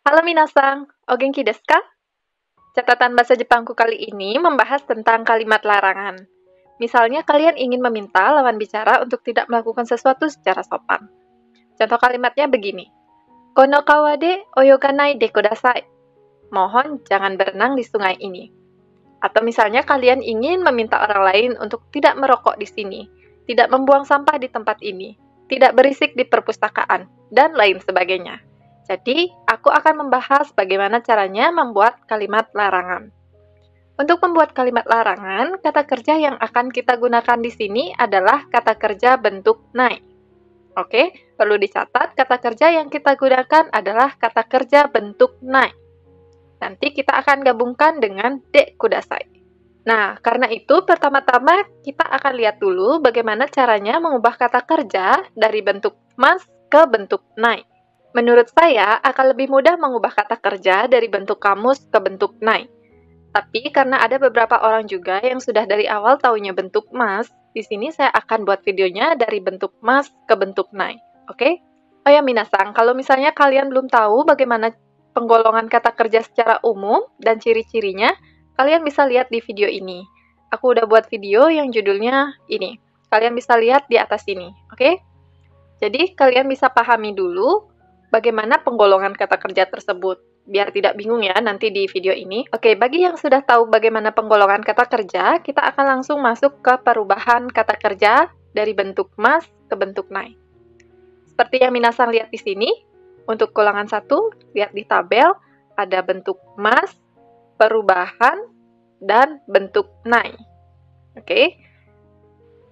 Halo minasang, o genki desu ka? Catatan bahasa Jepangku kali ini membahas tentang kalimat larangan. Misalnya kalian ingin meminta lawan bicara untuk tidak melakukan sesuatu secara sopan. Contoh kalimatnya begini. Kono kawa de oyoganai de kudasai. Mohon jangan berenang di sungai ini. Atau misalnya kalian ingin meminta orang lain untuk tidak merokok di sini, tidak membuang sampah di tempat ini, tidak berisik di perpustakaan, dan lain sebagainya. Jadi, aku akan membahas bagaimana caranya membuat kalimat larangan. Untuk membuat kalimat larangan, kata kerja yang akan kita gunakan di sini adalah kata kerja bentuk nai. Oke, perlu dicatat kata kerja yang kita gunakan adalah kata kerja bentuk nai. Nanti kita akan gabungkan dengan de kudasai. Nah, karena itu pertama-tama kita akan lihat dulu bagaimana caranya mengubah kata kerja dari bentuk mas ke bentuk nai. Menurut saya akan lebih mudah mengubah kata kerja dari bentuk kamus ke bentuk nai. Tapi karena ada beberapa orang juga yang sudah dari awal taunya bentuk mas, di sini saya akan buat videonya dari bentuk mas ke bentuk nai. Oke? Oh ya minasang, kalau misalnya kalian belum tahu bagaimana penggolongan kata kerja secara umum dan ciri-cirinya, kalian bisa lihat di video ini. Aku udah buat video yang judulnya ini. Kalian bisa lihat di atas ini, oke? Jadi, kalian bisa pahami dulu bagaimana penggolongan kata kerja tersebut. Biar tidak bingung ya nanti di video ini. Oke, bagi yang sudah tahu bagaimana penggolongan kata kerja, kita akan langsung masuk ke perubahan kata kerja dari bentuk mas ke bentuk nai. Seperti yang minasang lihat di sini, untuk golongan 1, lihat di tabel, ada bentuk mas, perubahan, dan bentuk nai. Oke,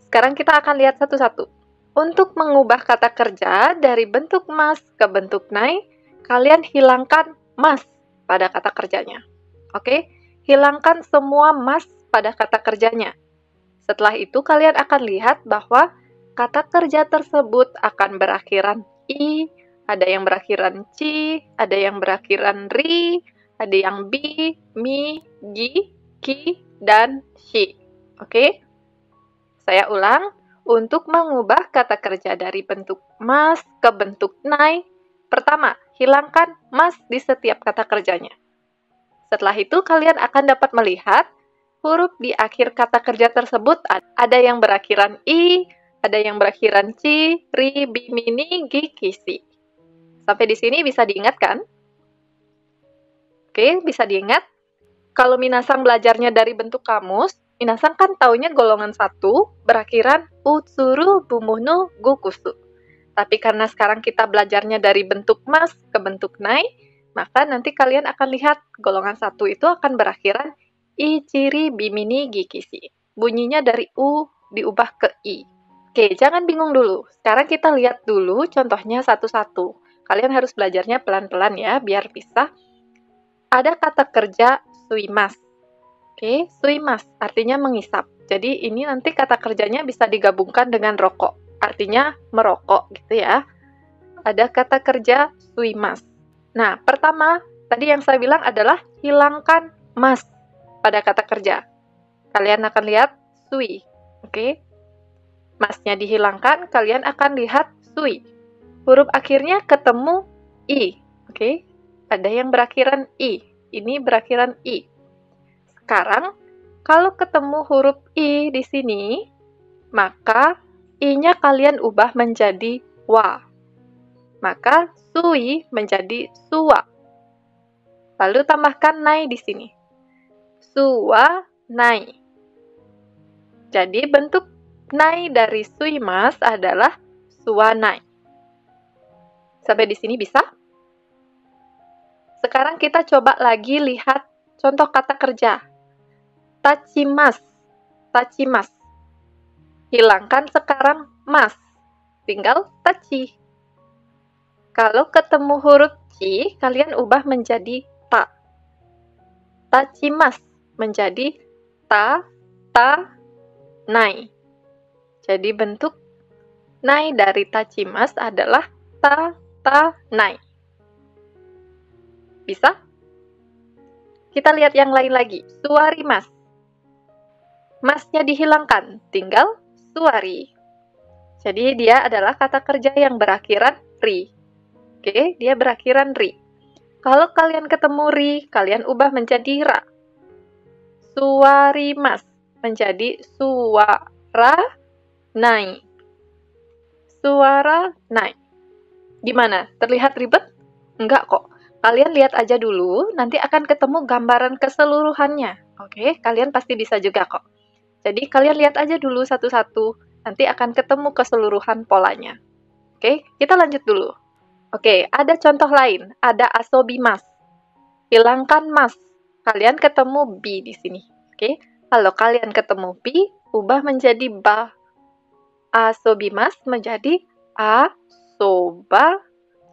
sekarang kita akan lihat satu-satu. Untuk mengubah kata kerja dari bentuk mas ke bentuk nai, kalian hilangkan mas pada kata kerjanya. Oke, hilangkan semua mas pada kata kerjanya. Setelah itu, kalian akan lihat bahwa kata kerja tersebut akan berakhiran i, ada yang berakhiran ci, ada yang berakhiran ri, ada yang bi, mi, gi, ki, dan shi. Oke? Saya ulang, untuk mengubah kata kerja dari bentuk mas ke bentuk nai, pertama, hilangkan mas di setiap kata kerjanya. Setelah itu, kalian akan dapat melihat huruf di akhir kata kerja tersebut ada yang berakhiran i, ada yang berakhiran ci, ri, bi, mi, ni, gi, ki, si. Sampai di sini bisa diingat kan? Oke, bisa diingat. Kalau minasang belajarnya dari bentuk kamus, minasang kan taunya golongan 1 berakhiran utsuru, bumuhnu, gukusu. Tapi karena sekarang kita belajarnya dari bentuk mas ke bentuk nai, maka nanti kalian akan lihat golongan 1 itu akan berakhiran i, ciri, bimini, gikisi. Bunyinya dari u diubah ke i. Oke, jangan bingung dulu. Sekarang kita lihat dulu contohnya satu-satu. Kalian harus belajarnya pelan-pelan ya, biar bisa. Ada kata kerja suimas. Oke, suimas artinya mengisap. Jadi ini nanti kata kerjanya bisa digabungkan dengan rokok. Artinya merokok gitu ya. Ada kata kerja suimas. Nah, pertama, tadi yang saya bilang adalah hilangkan mas pada kata kerja. Kalian akan lihat sui. Oke. Masnya dihilangkan, kalian akan lihat sui. Huruf akhirnya ketemu i. Oke. Ada yang berakhiran i. Ini berakhiran i. Sekarang, kalau ketemu huruf i di sini, maka i-nya kalian ubah menjadi wa. Maka sui menjadi suwa. Lalu tambahkan nai di sini. Suwa nai. Jadi bentuk nai dari suimas adalah suwa nai. Sampai di sini bisa? Sekarang kita coba lagi lihat contoh kata kerja. Tachimas. Tachimas. Hilangkan sekarang mas. Tinggal tachi. Kalau ketemu huruf ci, kalian ubah menjadi ta. Tachimas menjadi ta, nai. Jadi bentuk nai dari tachimas adalah ta, nai. Bisa? Kita lihat yang lain lagi. Suarimas. Masnya dihilangkan, tinggal suari. Jadi dia adalah kata kerja yang berakhiran ri. Oke, dia berakhiran ri. Kalau kalian ketemu ri, kalian ubah menjadi ra. Suwarimas menjadi suara nai. Suara nai. Gimana? Terlihat ribet? Enggak kok. Kalian lihat aja dulu, nanti akan ketemu gambaran keseluruhannya. Oke, kalian pasti bisa juga kok. Jadi kalian lihat aja dulu satu-satu, nanti akan ketemu keseluruhan polanya. Oke, kita lanjut dulu. Oke, ada contoh lain. Ada asobimas. Hilangkan mas. Kalian ketemu bi di sini. Oke, kalau kalian ketemu bi, ubah menjadi ba. Asobimas menjadi asoba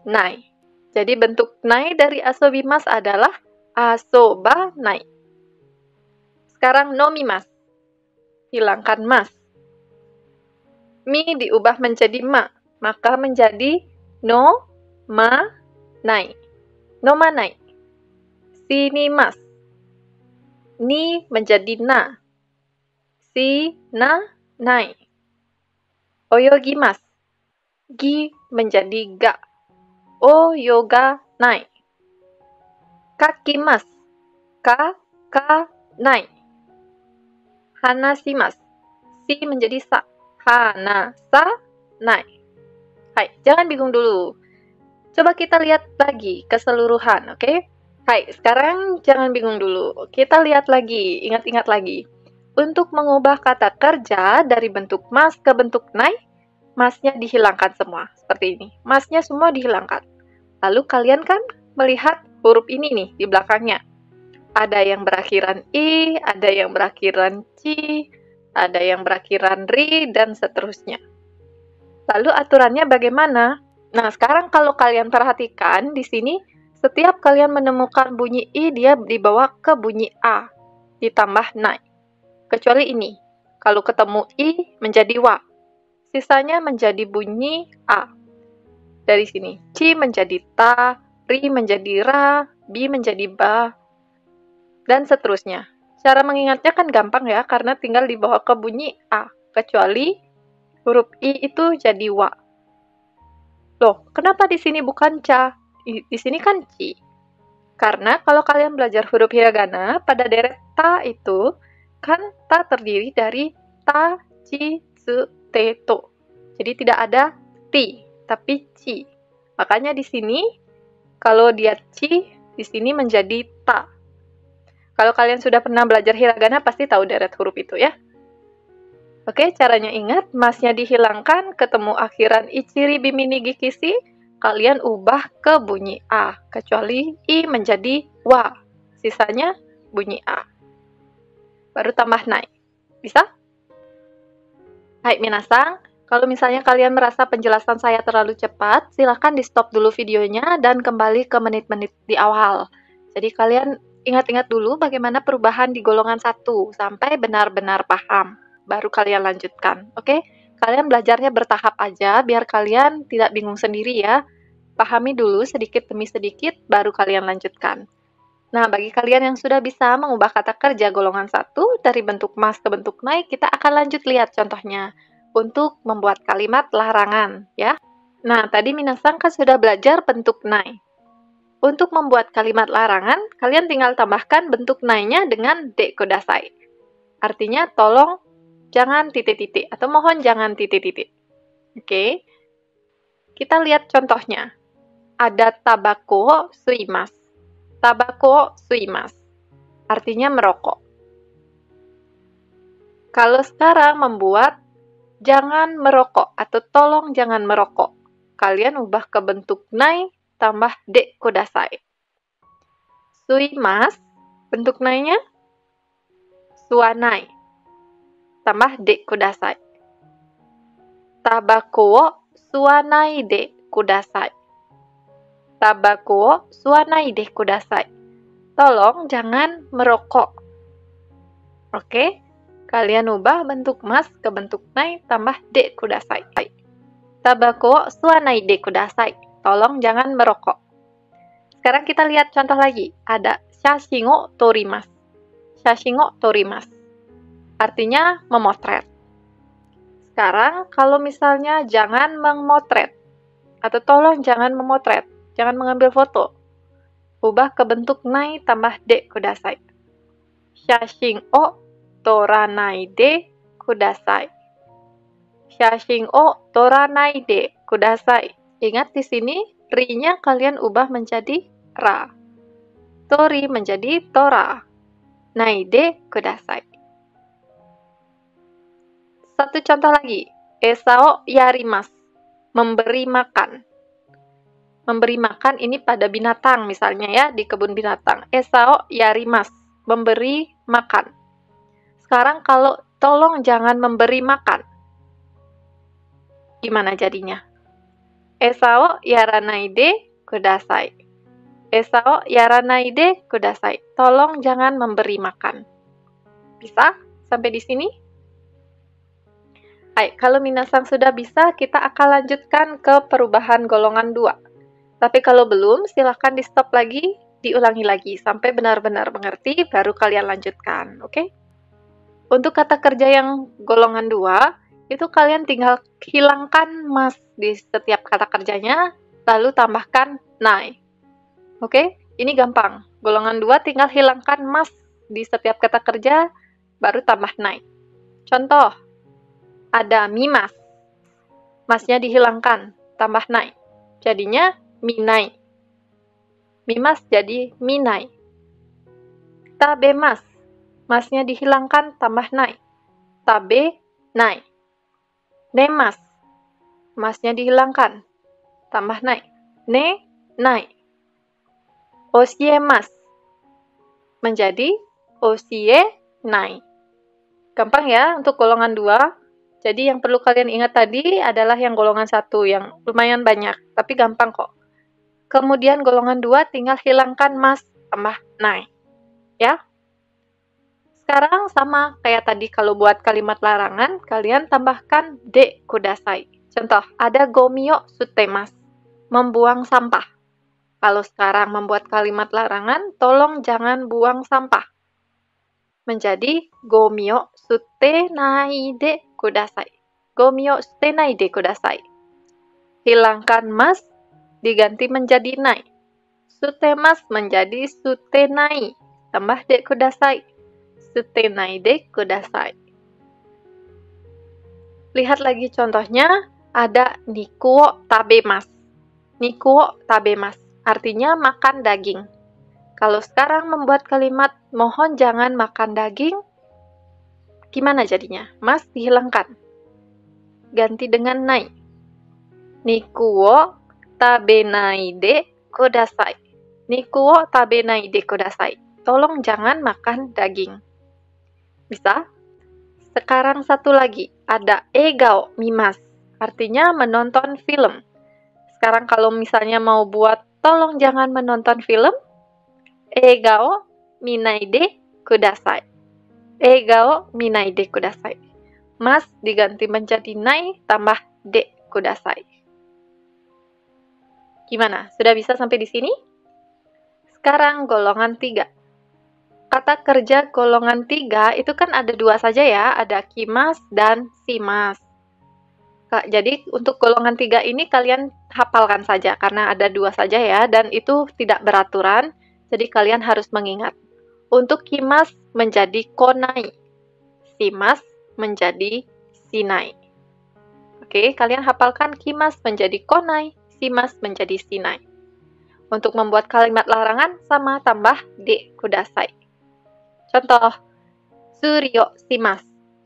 nai. Jadi bentuk nai dari asobimas adalah asoba nai. Sekarang nomimas. Hilangkan mas. Mi diubah menjadi ma, maka menjadi no ma nai. No ma nai. Sini mas. Ni menjadi na. Si na nai. Oyogi mas. Gi menjadi ga. O yoga nai. Kaki mas. Ka nai. Hanasimas. Si menjadi sa. Hanasa nai. Hai, jangan bingung dulu. Coba kita lihat lagi keseluruhan, oke? Hai, sekarang jangan bingung dulu. Kita lihat lagi, ingat-ingat lagi. Untuk mengubah kata kerja dari bentuk mas ke bentuk nai, masnya dihilangkan semua. Seperti ini. Masnya semua dihilangkan. Lalu kalian kan melihat huruf ini nih di belakangnya. Ada yang berakhiran i, ada yang berakhiran ci, ada yang berakhiran ri, dan seterusnya. Lalu aturannya bagaimana? Nah, sekarang kalau kalian perhatikan di sini, setiap kalian menemukan bunyi i, dia dibawa ke bunyi a, ditambah nai. Kecuali ini, kalau ketemu i menjadi wa, sisanya menjadi bunyi a. Dari sini, ci menjadi ta, ri menjadi ra, bi menjadi ba, dan seterusnya. Cara mengingatnya kan gampang ya, karena tinggal dibawa ke bunyi a, kecuali huruf i itu jadi wa. Loh, kenapa di sini bukan ca? Di sini kan ci. Karena kalau kalian belajar huruf hiragana, pada deret ta itu, kan ta terdiri dari ta, ci, su, te, to. Jadi tidak ada ti, tapi ci. Makanya di sini, kalau dia ci, di sini menjadi ta. Kalau kalian sudah pernah belajar hiragana, pasti tahu deret huruf itu ya. Oke, caranya ingat, masnya dihilangkan, ketemu akhiran ichiri bimini gikisi, kalian ubah ke bunyi a, kecuali i menjadi wa. Sisanya bunyi a. Baru tambah nai. Bisa? Hai minasang, kalau misalnya kalian merasa penjelasan saya terlalu cepat, silahkan di stop dulu videonya dan kembali ke menit-menit di awal. Jadi kalian ingat-ingat dulu bagaimana perubahan di golongan 1 sampai benar-benar paham. Baru kalian lanjutkan, oke? Kalian belajarnya bertahap aja biar kalian tidak bingung sendiri ya. Pahami dulu sedikit demi sedikit, baru kalian lanjutkan. Nah, bagi kalian yang sudah bisa mengubah kata kerja golongan 1 dari bentuk mas ke bentuk nai, kita akan lanjut lihat contohnya untuk membuat kalimat larangan, ya. Nah, tadi minasang kan sudah belajar bentuk nai. Untuk membuat kalimat larangan, kalian tinggal tambahkan bentuk nai-nya dengan de kodasai. Artinya, tolong jangan titik-titik, atau mohon jangan titik-titik. Oke. Kita lihat contohnya. Ada tabako suimasu. Tabako suimasu. Artinya merokok. Kalau sekarang membuat jangan merokok atau tolong jangan merokok, kalian ubah ke bentuk nai tambah de kodasai. Suimasu, bentuk nainya suanai tambah de kodasai. Tabako suanai de kudasai. Tabako suanai de kudasai. Tolong jangan merokok. Oke, kalian ubah bentuk mas ke bentuk nai tambah de kudasai. Tabako suanai de kudasai. Tolong jangan merokok. Sekarang kita lihat contoh lagi. Ada shashin o torimasu. Shashin o torimasu. Artinya memotret. Sekarang, kalau misalnya jangan memotret, atau tolong jangan memotret, jangan mengambil foto. ubah ke bentuk nai tambah de kudasai. Shashin o toranai de kudasai. Shashin o toranai de kudasai. Ingat di sini ri-nya kalian ubah menjadi ra. Tori menjadi tora. Nai de kudasai. Satu contoh lagi. Esao yarimas. Memberi makan. Memberi makan ini pada binatang misalnya ya, di kebun binatang. Esao yarimas. Memberi makan. Sekarang kalau tolong jangan memberi makan. Gimana jadinya? Esao yaranai de kudasai. Esao yaranai de kudasai. Tolong jangan memberi makan. Bisa? Sampai di sini? Hai, kalau minasang sudah bisa, kita akan lanjutkan ke perubahan golongan 2. Tapi kalau belum, silahkan di-stop lagi, diulangi lagi, sampai benar-benar mengerti, baru kalian lanjutkan, oke? Untuk kata kerja yang golongan 2, itu kalian tinggal hilangkan mas di setiap kata kerjanya, lalu tambahkan nai. Oke? Ini gampang. Golongan 2 tinggal hilangkan mas di setiap kata kerja, baru tambah nai. Contoh, ada mimas. Masnya dihilangkan, tambah nai. Jadinya minai. Mimas jadi minai. Tabemas. Masnya dihilangkan, tambah nai. Tabe, nai. Nemas. Masnya dihilangkan, tambah nai. Ne, nai. Osiemas. Menjadi osie, nai. Gampang ya untuk golongan 2. Jadi yang perlu kalian ingat tadi adalah yang golongan 1, yang lumayan banyak, tapi gampang kok. Kemudian golongan 2 tinggal hilangkan mas tambah nai. Ya. Sekarang sama kayak tadi kalau buat kalimat larangan, kalian tambahkan de kudasai. Contoh, ada gomio sutemas. Membuang sampah. Kalau sekarang membuat kalimat larangan, tolong jangan buang sampah. Menjadi gomio sutenai de kudasai. Gomio sutenai de kudasai. Hilangkan mas, diganti menjadi nai. Sutemas menjadi sutenai. Tambah de kudasai. Sutenai de kudasai. Lihat lagi contohnya, ada nikuo tabemas. Nikuo tabemas, artinya makan daging. Kalau sekarang membuat kalimat, mohon jangan makan daging, gimana jadinya? Mas dihilangkan. Ganti dengan nai. Nikuo tabenai de kudasai. Nikuo tabenai de kudasai. Tolong jangan makan daging. Bisa? Sekarang satu lagi, ada egao mimas. Artinya menonton film. Sekarang kalau misalnya mau buat tolong jangan menonton film, egao minai de kudasai. Egao minai de kudasai. Mas diganti menjadi nai tambah de kudasai. Gimana? Sudah bisa sampai di sini? Sekarang golongan 3. Kata kerja golongan 3 itu kan ada 2 saja ya, ada kimas dan simas. Jadi untuk golongan 3 ini kalian hafalkan saja, karena ada 2 saja ya, dan itu tidak beraturan, jadi kalian harus mengingat. Untuk kimas menjadi konai, simas menjadi sinai. Oke, kalian hafalkan kimas menjadi konai, simas menjadi sinai. Untuk membuat kalimat larangan, sama tambah de kudasai. Contoh, suryo simas.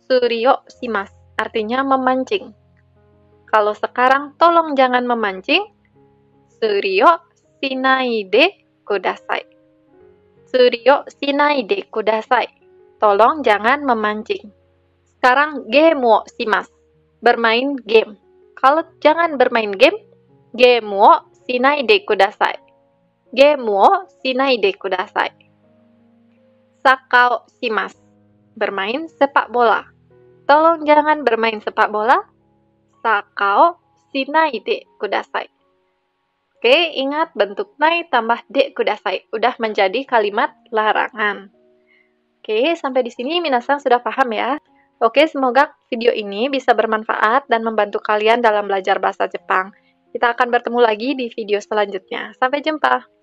Suryo simas, artinya memancing. Kalau sekarang, tolong jangan memancing. Suryo sinai de kudasai. Suryo sinai de kudasai. Tolong jangan memancing. Sekarang, game wo simas. Bermain game. Kalau jangan bermain game, game wo sinai de kudasai. Game wo sinai de kudasai. Sakao shimas. Bermain sepak bola. Tolong jangan bermain sepak bola. Sakao shinai de kudasai. Oke, ingat bentuk nai tambah de kudasai. Udah menjadi kalimat larangan. Oke, sampai di sini minasan sudah paham ya. Oke, semoga video ini bisa bermanfaat dan membantu kalian dalam belajar bahasa Jepang. Kita akan bertemu lagi di video selanjutnya. Sampai jumpa!